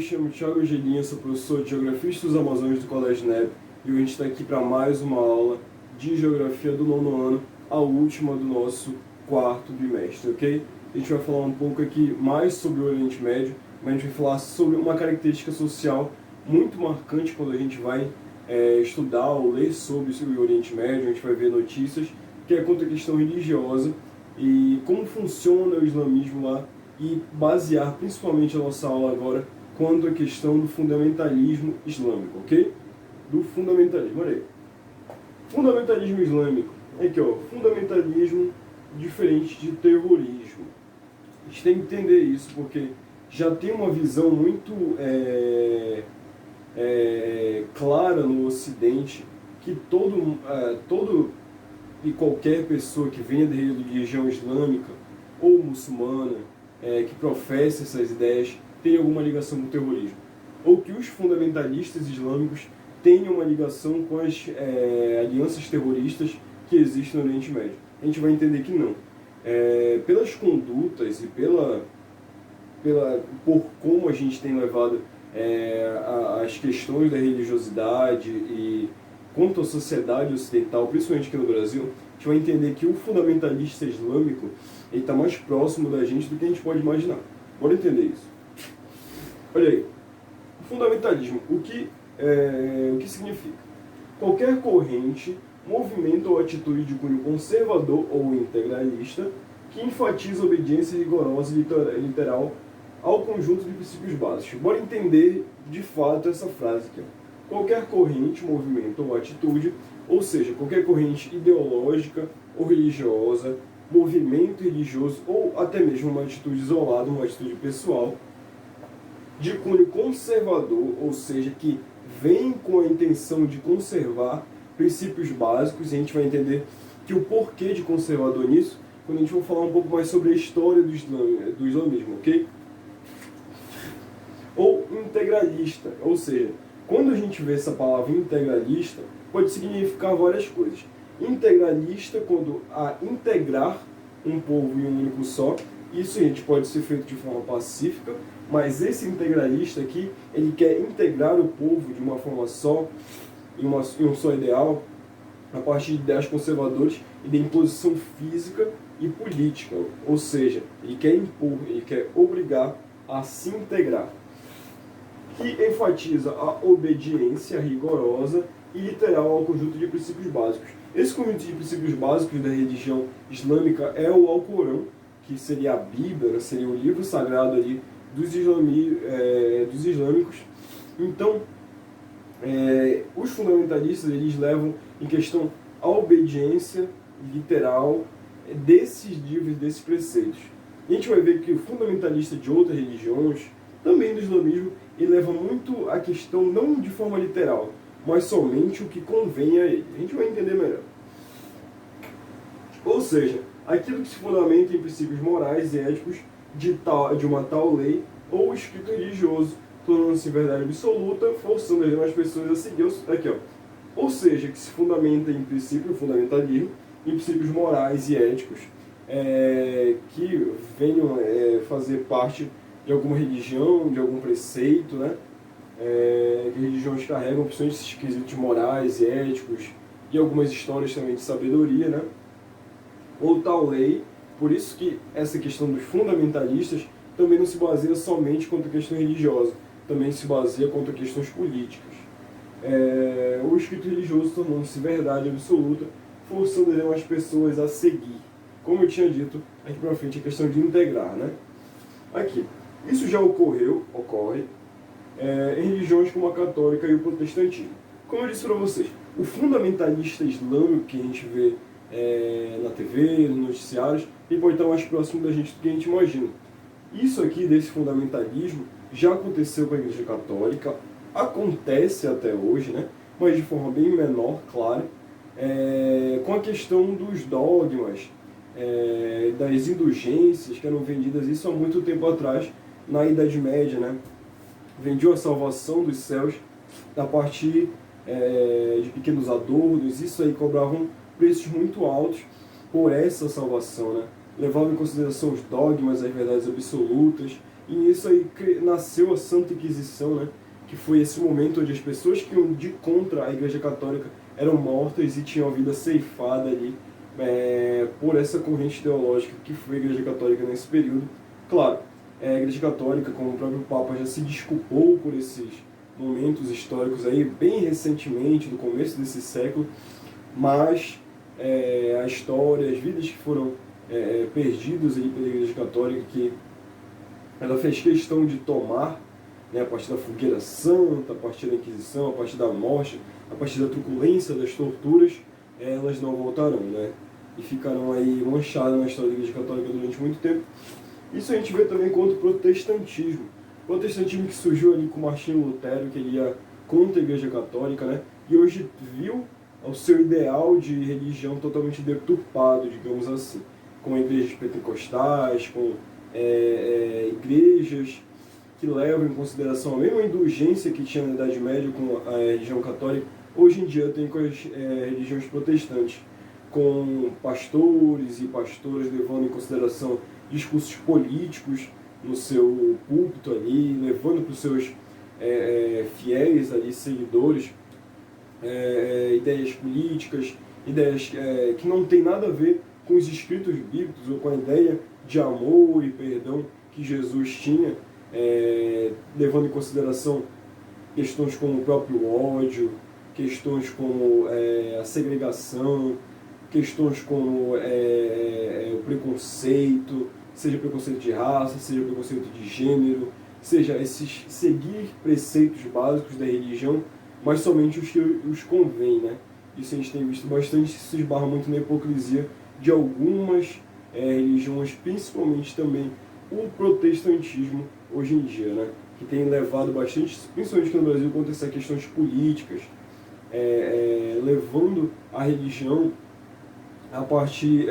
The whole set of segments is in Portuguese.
me chamo Thiago Gelinha, sou professor de Geografia e Estudos Amazônicos do Colégio NEB e hoje a gente está aqui para mais uma aula de Geografia do nono ano, a última do nosso quarto bimestre, ok? A gente vai falar um pouco aqui mais sobre o Oriente Médio, mas a gente vai falar sobre uma característica social muito marcante quando a gente vai estudar ou ler sobre o Oriente Médio. A gente vai ver notícias que é quanto à questão religiosa e como funciona o islamismo lá, e basear principalmente a nossa aula agora quanto à questão do fundamentalismo islâmico, ok? Do fundamentalismo, olha aí. Fundamentalismo islâmico, aqui ó, fundamentalismo diferente de terrorismo. A gente tem que entender isso porque já tem uma visão muito clara no Ocidente que todo e qualquer pessoa que venha da religião islâmica ou muçulmana, que professa essas ideias, tem alguma ligação com o terrorismo. Ou que os fundamentalistas islâmicos tenham uma ligação com as alianças terroristas que existem no Oriente Médio. A gente vai entender que não. Pelas condutas e por como a gente tem levado as questões da religiosidade e quanto à sociedade ocidental, principalmente aqui no Brasil, a gente vai entender que o fundamentalista islâmico está mais próximo da gente do que a gente pode imaginar. Bora entender isso. Olha aí, o fundamentalismo, o que significa? Qualquer corrente, movimento ou atitude de cunho conservador ou integralista que enfatiza a obediência rigorosa e literal ao conjunto de princípios básicos. Bora entender de fato essa frase aqui. Qualquer corrente, movimento ou atitude, ou seja, qualquer corrente ideológica ou religiosa, movimento religioso ou até mesmo uma atitude isolada, uma atitude pessoal, de cunho conservador, ou seja, que vem com a intenção de conservar princípios básicos, e a gente vai entender que o porquê de conservador nisso, quando a gente for falar um pouco mais sobre a história do islamismo, ok? Ou integralista, ou seja, quando a gente vê essa palavra integralista, pode significar várias coisas. Integralista, quando a integrar um povo em um único só, isso, gente, pode ser feito de forma pacífica, mas esse integralista aqui, ele quer integrar o povo de uma forma só, em um só ideal, a partir de ideias conservadoras e de imposição física e política, ou seja, ele quer impor, ele quer obrigar a se integrar, que enfatiza a obediência rigorosa e literal ao conjunto de princípios básicos. Esse conjunto de princípios básicos da religião islâmica é o Alcorão, que seria a Bíblia, seria o livro sagrado ali dos islâmicos. Então, os fundamentalistas, eles levam em questão a obediência literal desses livros, desses preceitos. E a gente vai ver que o fundamentalista de outras religiões, também do islamismo, ele leva muito a questão não de forma literal, mas somente o que convém a ele. A gente vai entender melhor. Ou seja, aquilo que se fundamenta em princípios morais e éticos de uma tal lei ou escrito religioso, tornando-se verdade absoluta, forçando as demais pessoas a seguir. Aqui, ó. Ou seja, que se fundamenta em princípio, fundamentalismo, em princípios morais e éticos, que venham fazer parte de alguma religião, de algum preceito, né? Que religiões carregam opções de quesitos morais e éticos e algumas histórias também de sabedoria, né? Ou tal lei. Por isso que essa questão dos fundamentalistas também não se baseia somente contra a questão religiosa, também se baseia contra questões políticas. O escrito religioso tornando-se verdade absoluta, forçando as pessoas a seguir. Como eu tinha dito, aqui para frente a questão de integrar, né? Aqui, isso já ocorre em religiões como a católica e o protestantismo. Como eu disse para vocês, o fundamentalista islâmico que a gente vê na TV, nos noticiários, ele pode estar mais próximo da gente do que a gente imagina. Isso aqui, desse fundamentalismo, já aconteceu com a Igreja Católica, acontece até hoje, né? Mas de forma bem menor, claro, com a questão dos dogmas, das indulgências que eram vendidas, isso há muito tempo atrás, na Idade Média, né? Vendiam a salvação dos céus a partir de pequenos adornos, isso aí cobravam preços muito altos por essa salvação, né? Levavam em consideração os dogmas, as verdades absolutas, e nisso aí nasceu a Santa Inquisição, né? Que foi esse momento onde as pessoas que iam de contra a Igreja Católica eram mortas e tinham a vida ceifada ali por essa corrente teológica que foi a Igreja Católica nesse período. Claro, a Igreja Católica, como o próprio Papa, já se desculpou por esses momentos históricos aí, bem recentemente, no começo desse século, mas a história, as vidas que foram perdidas ali pela Igreja Católica, que ela fez questão de tomar, né, a partir da fogueira santa, a partir da Inquisição, a partir da morte, a partir da truculência, das torturas, elas não voltarão, né? E ficarão aí manchadas na história da Igreja Católica durante muito tempo. Isso a gente vê também contra o protestantismo. O protestantismo que surgiu ali com Martinho Lutero, que ele ia contra a Igreja Católica, né? E hoje viu o seu ideal de religião totalmente deturpado, digamos assim, com igrejas pentecostais, com igrejas que levam em consideração a mesma indulgência que tinha na Idade Média com a religião católica, hoje em dia tem com as religiões protestantes, com pastores e pastoras levando em consideração discursos políticos no seu púlpito ali, levando para os seus fiéis ali, seguidores, ideias políticas, ideias que não tem nada a ver com os escritos bíblicos ou com a ideia de amor e perdão que Jesus tinha, levando em consideração questões como o próprio ódio, questões como a segregação, questões como o preconceito, seja preconceito de raça, seja preconceito de gênero, seja esses seguir preceitos básicos da religião, mas somente os que os convém, né? Isso a gente tem visto bastante, isso se esbarra muito na hipocrisia de algumas religiões, principalmente também o protestantismo hoje em dia, né? Que tem levado bastante, principalmente aqui no Brasil, contra essas questões políticas, levando a religião a partir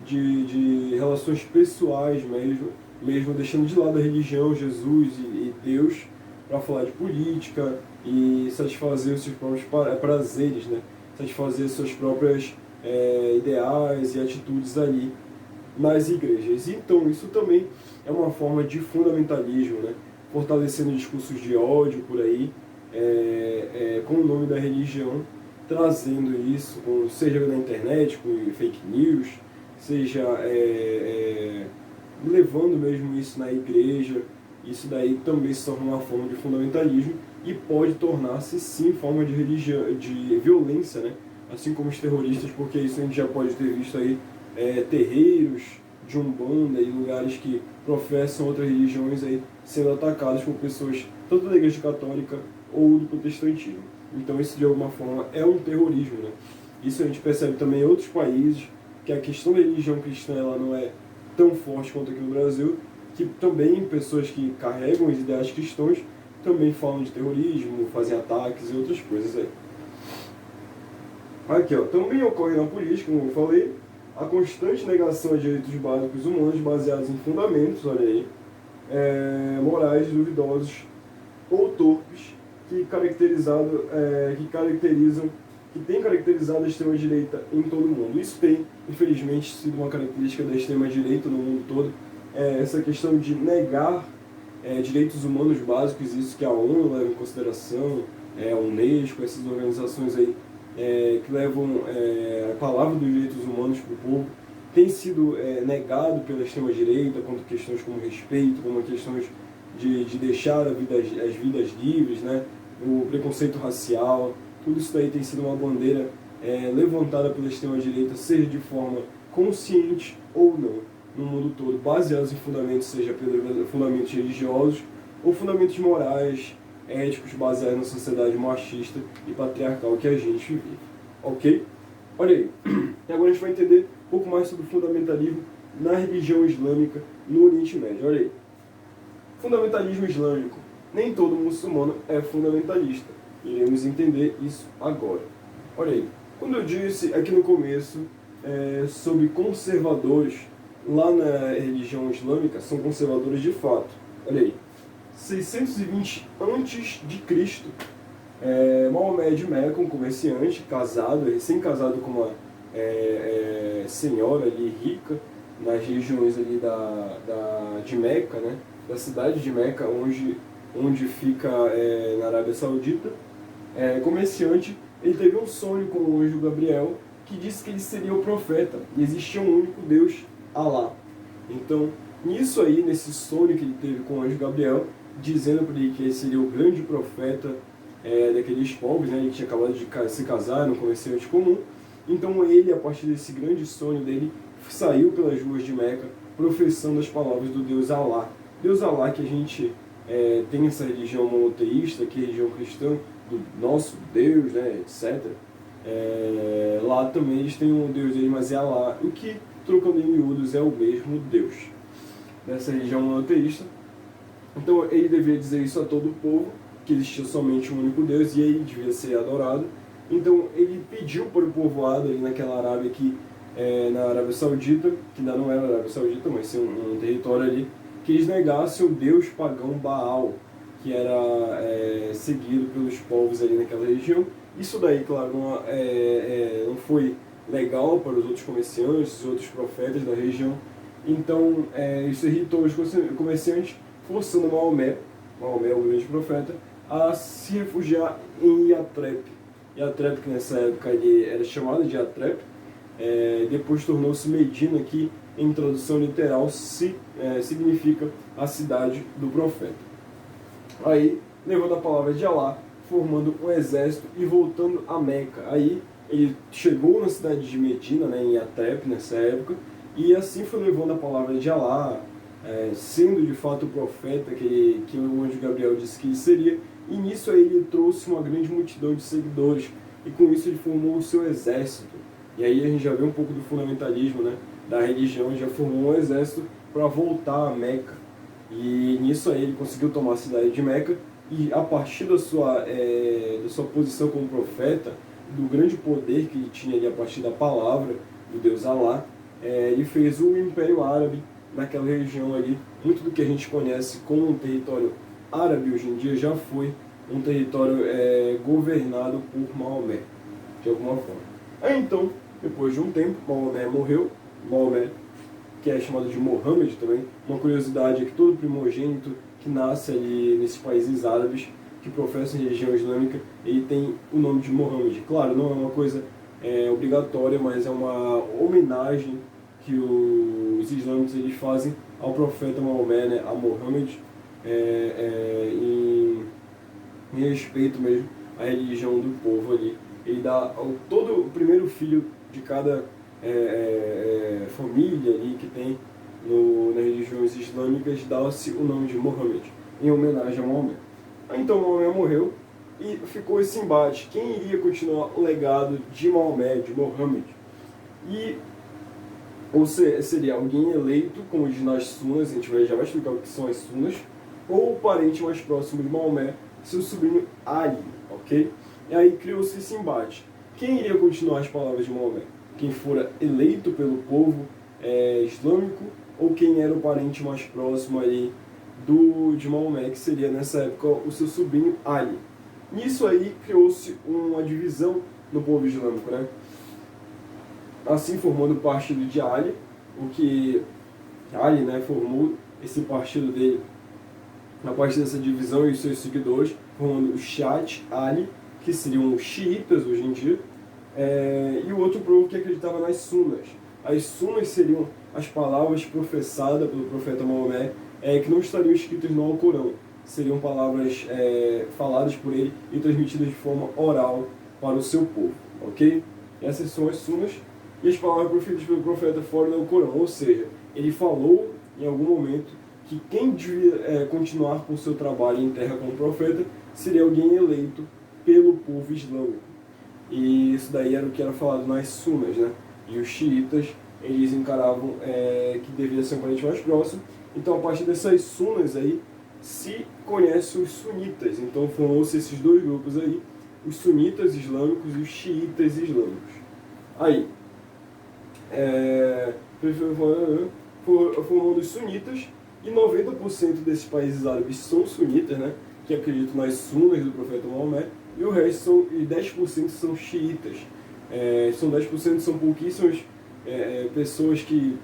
de relações pessoais mesmo deixando de lado a religião, Jesus e Deus, para falar de política e satisfazer os seus próprios prazeres, né? Satisfazer suas próprias ideais e atitudes ali nas igrejas. Então isso também é uma forma de fundamentalismo, né? Fortalecendo discursos de ódio por aí, com o nome da religião, trazendo isso, seja na internet, com fake news, seja levando mesmo isso na igreja. Isso daí também se torna uma forma de fundamentalismo e pode tornar-se sim forma de religião, de violência, né? Assim como os terroristas, porque isso a gente já pode ter visto aí terreiros de Umbanda e lugares que professam outras religiões aí sendo atacados por pessoas tanto da Igreja Católica ou do protestantismo. Então isso de alguma forma é um terrorismo, né? Isso a gente percebe também em outros países, que a questão da religião cristã ela não é tão forte quanto aqui no Brasil, que também pessoas que carregam os ideais cristãos também falam de terrorismo, fazem ataques e outras coisas aí. Aqui, ó, também ocorre na política, como eu falei, a constante negação a direitos básicos humanos baseados em fundamentos, olha aí, morais duvidosos ou torpes, que tem caracterizado a extrema-direita em todo o mundo. Isso tem, infelizmente, sido uma característica da extrema-direita no mundo todo, essa questão de negar direitos humanos básicos, isso que a ONU leva em consideração, a Unesco, essas organizações aí que levam a palavra dos direitos humanos para o povo, tem sido negado pela extrema-direita quanto a questões como respeito, como questões de deixar as vidas livres, né? O preconceito racial, tudo isso daí tem sido uma bandeira levantada pela extrema-direita, seja de forma consciente ou não, no mundo todo, baseados em fundamentos, seja pelos fundamentos religiosos ou fundamentos morais, éticos, baseados na sociedade machista e patriarcal que a gente vive. Ok? Olha aí. E agora a gente vai entender um pouco mais sobre o fundamentalismo na religião islâmica no Oriente Médio. Olha aí. Fundamentalismo islâmico. Nem todo muçulmano é fundamentalista. Iremos entender isso agora. Olha aí. Quando eu disse aqui no começo sobre conservadores, lá na religião islâmica são conservadores de fato. Olha aí. 620 a.C., Maomé de Meca, um comerciante, casado, recém-casado com uma senhora ali rica, nas regiões ali de Meca, né? Da cidade de Meca, onde fica na Arábia Saudita. Comerciante, ele teve um sonho com o anjo Gabriel, que disse que ele seria o profeta, e existia um único Deus, Alá. Então, nisso aí, nesse sonho que ele teve com o anjo Gabriel, dizendo para ele que ele seria o grande profeta daqueles povos, né? Ele tinha acabado de se casar, um comerciante comum. Então ele, a partir desse grande sonho dele, saiu pelas ruas de Meca, professando as palavras do Deus Alá. Deus Alá, que a gente tem essa religião monoteísta, que é a religião cristã, do nosso Deus, né, etc. Lá também eles têm um Deus dele, mas é Alá, o que, trocando em miúdos, é o mesmo Deus dessa religião monoteísta. Então ele devia dizer isso a todo o povo, que existia somente um único Deus e ele devia ser adorado. Então ele pediu para o povoado ali naquela Arábia aqui, na Arábia Saudita, que ainda não era a Arábia Saudita, mas sim um território ali, que eles negassem o Deus pagão Baal, que era seguido pelos povos ali naquela região. Isso daí, claro, não foi legal para os outros comerciantes, os outros profetas da região. Então, isso irritou os comerciantes, forçando Maomé, o grande profeta, a se refugiar em Yatreb. Yatreb, que nessa época ele era chamado de Yatreb, depois tornou-se Medina, que em tradução literal significa a cidade do profeta. Aí, levando a palavra de Alá, formando um exército e voltando a Meca. Aí, ele chegou na cidade de Medina, né, em Yatreb, nessa época, e assim foi levando a palavra de Alá, sendo de fato o profeta que o anjo Gabriel disse que ele seria, e nisso aí ele trouxe uma grande multidão de seguidores, e com isso ele formou o seu exército. E aí a gente já vê um pouco do fundamentalismo, né, da religião, já formou um exército para voltar a Meca. E nisso aí ele conseguiu tomar a cidade de Meca, e a partir da sua posição como profeta, do grande poder que ele tinha ali a partir da palavra do Deus Alá, ele fez o Império Árabe naquela região ali. Muito do que a gente conhece como um território árabe hoje em dia já foi um território governado por Maomé, de alguma forma. Aí então, depois de um tempo, Maomé morreu. Maomé, que é chamado de Mohammed também. Uma curiosidade é que todo primogênito que nasce ali nesses países árabes que professam religião islâmica, ele tem o nome de Mohammed. Claro, não é uma coisa obrigatória, mas é uma homenagem que os islâmicos eles fazem ao profeta Maomé, né, a Mohammed, em respeito mesmo à religião do povo ali. Ele dá todo o primeiro filho de cada família ali que tem nas religiões islâmicas, dá-se o nome de Mohammed, em homenagem a Maomé. Então Maomé morreu e ficou esse embate: quem iria continuar o legado de Maomé, de Mohammed? Ou seria alguém eleito, como diz nas sunas, a gente já vai explicar o que são as sunas, ou o parente mais próximo de Maomé, seu sobrinho Ali, ok? E aí criou-se esse embate. Quem iria continuar as palavras de Maomé? Quem fora eleito pelo povo islâmico, ou quem era o parente mais próximo aí de Maomé, que seria nessa época o seu sobrinho Ali. Nisso aí criou-se uma divisão no povo islâmico, né? Assim formando o partido de Ali, o que Ali, né, formou esse partido dele a partir dessa divisão e os seus seguidores, formando o Shiite Ali, que seriam os xiitas hoje em dia, e o outro povo que acreditava nas sunas. As sunas seriam as palavras professadas pelo profeta Maomé, que não estariam escritas no Alcorão. Seriam palavras faladas por ele e transmitidas de forma oral para o seu povo, ok? Essas são as sunas. E as palavras proferidas pelo profeta fora do Alcorão, ou seja, ele falou em algum momento que quem devia continuar com o seu trabalho em terra como profeta seria alguém eleito pelo povo islâmico. E isso daí era o que era falado nas sunas, né? E os xiitas, eles encaravam que deveria ser um parente mais próximo. Então, a partir dessas sunas aí, se conhece os sunitas. Então, formou-se esses dois grupos aí, os sunitas islâmicos e os xiitas islâmicos. Aí, formando os sunitas, e 90% desses países árabes são sunitas, né, que acreditam nas sunas do profeta Maomé, e o resto e 10% são xiitas. São 10%, são pouquíssimas pessoas que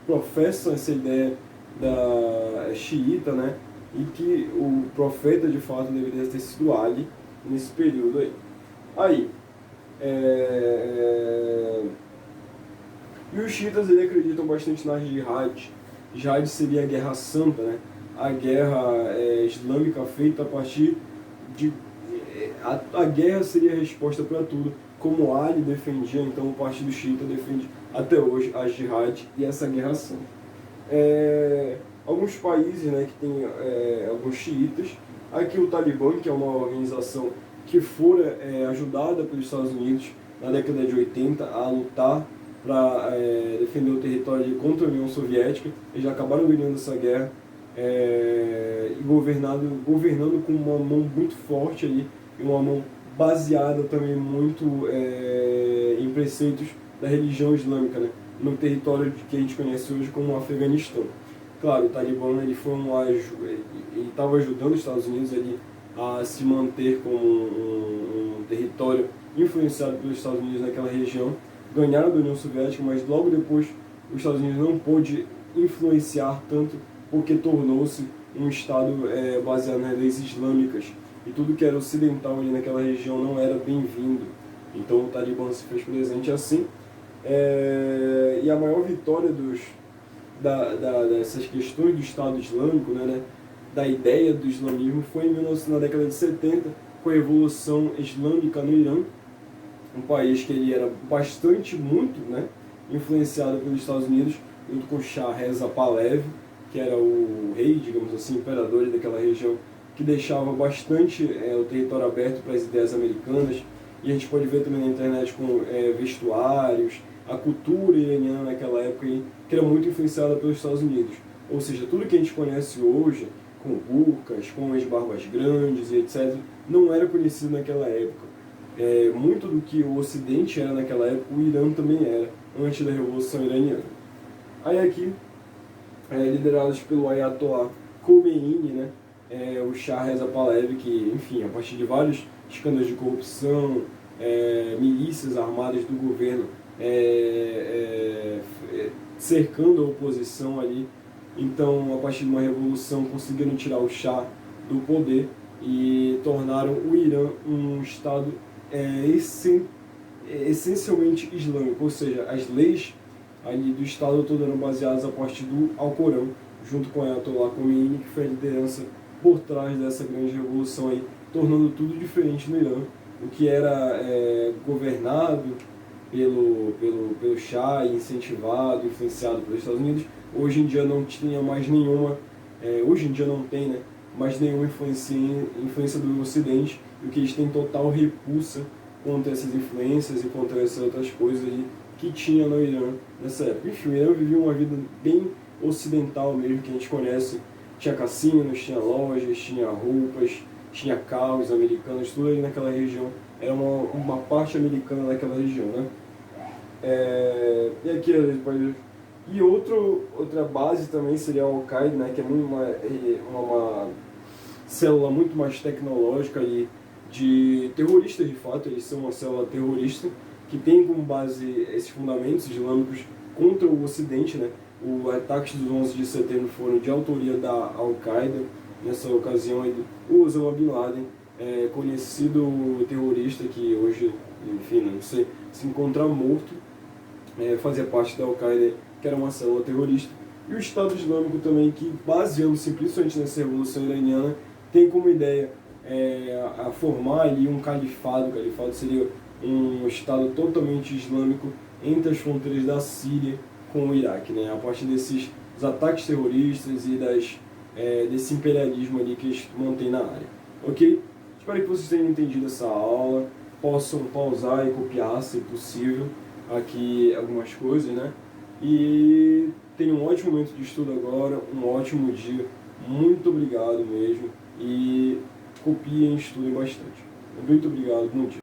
professam essa ideia da xiita, né? E que o profeta de fato deveria ter sido Ali nesse período aí. Aí, e os xiitas eles acreditam bastante na jihad. Jihad seria a guerra santa, né? A guerra islâmica feita a partir de... A guerra seria a resposta para tudo. Como Ali defendia, então o partido xiita defende até hoje a jihad e essa guerra santa. Alguns países, né, que tem alguns xiitas. Aqui o Talibã, que é uma organização que fora ajudada pelos Estados Unidos na década de 80 a lutar para defender o território contra a União Soviética. Eles já acabaram ganhando essa guerra e governando com uma mão muito forte ali, e uma mão baseada também muito em preceitos da religião islâmica, né, no território que a gente conhece hoje como o Afeganistão. Claro, o Talibã ele estava ajudando os Estados Unidos ali a se manter como um território influenciado pelos Estados Unidos naquela região. Ganharam da União Soviética, mas logo depois os Estados Unidos não pôde influenciar tanto porque tornou-se um Estado baseado nas leis islâmicas. E tudo que era ocidental ali naquela região não era bem-vindo. Então o Talibã se fez presente assim. E a maior vitória dessas questões do Estado Islâmico, né, da ideia do islamismo, foi na década de 70, com a Revolução Islâmica no Irã, um país que ele era muito, né, influenciado pelos Estados Unidos, junto com Shah Reza Pahlavi, que era o rei, digamos assim, imperador daquela região, que deixava bastante o território aberto para as ideias americanas. E a gente pode ver também na internet com vestuários, a cultura iraniana naquela época, que era muito influenciada pelos Estados Unidos. Ou seja, tudo que a gente conhece hoje, com burcas, com as barbas grandes e etc., não era conhecido naquela época. Muito do que o Ocidente era naquela época, o Irã também era, antes da Revolução Iraniana. Aí aqui, liderados pelo Ayatollah Khomeini, né, o Shah Reza Pahlavi, que, enfim, a partir de vários escândalos de corrupção, milícias armadas do governo cercando a oposição ali, então, a partir de uma revolução, conseguiram tirar o Shah do poder e tornaram o Irã um Estado essencialmente islâmico, ou seja, as leis ali do Estado todo eram baseadas a partir do Alcorão, junto com a Ayatollah Khomeini, que foi a liderança por trás dessa grande revolução aí, tornando tudo diferente no Irã. O que era governado pelo Shah, incentivado, influenciado pelos Estados Unidos, hoje em dia não tinha mais nenhuma, hoje em dia não tem, né, mais nenhuma influência do Ocidente, e o que eles têm total repulsa contra essas influências e contra essas outras coisas aí que tinha no Irã nessa época. Enfim, o Irã vivia uma vida bem ocidental mesmo, que a gente conhece. Tinha cassinos, tinha lojas, tinha roupas, tinha carros americanos, tudo ali naquela região. Era uma parte americana daquela região, né? E aqui a gente pode ver. E outra base também seria a Al-Qaeda, né, que é uma célula muito mais tecnológica e de terroristas de fato. Eles são uma célula terrorista que tem como base esses fundamentos islâmicos contra o Ocidente, né? Os ataques dos 11 de setembro foram de autoria da Al-Qaeda. Nessa ocasião, o Osama Bin Laden, conhecido terrorista que hoje, enfim, não sei, se encontra morto, fazia parte da Al-Qaeda, que era uma célula terrorista. E o Estado Islâmico também, que baseando-se principalmente nessa Revolução Iraniana, tem como ideia a formar ali um califado. O califado seria um Estado totalmente islâmico entre as fronteiras da Síria com o Iraque, né? A partir dos ataques terroristas e desse imperialismo ali que eles mantêm na área. Ok? Espero que vocês tenham entendido essa aula, possam pausar e copiar, se possível, aqui algumas coisas, né? E tenham um ótimo momento de estudo agora, um ótimo dia. Muito obrigado mesmo. E copiem e estudem bastante. Muito obrigado, bom dia.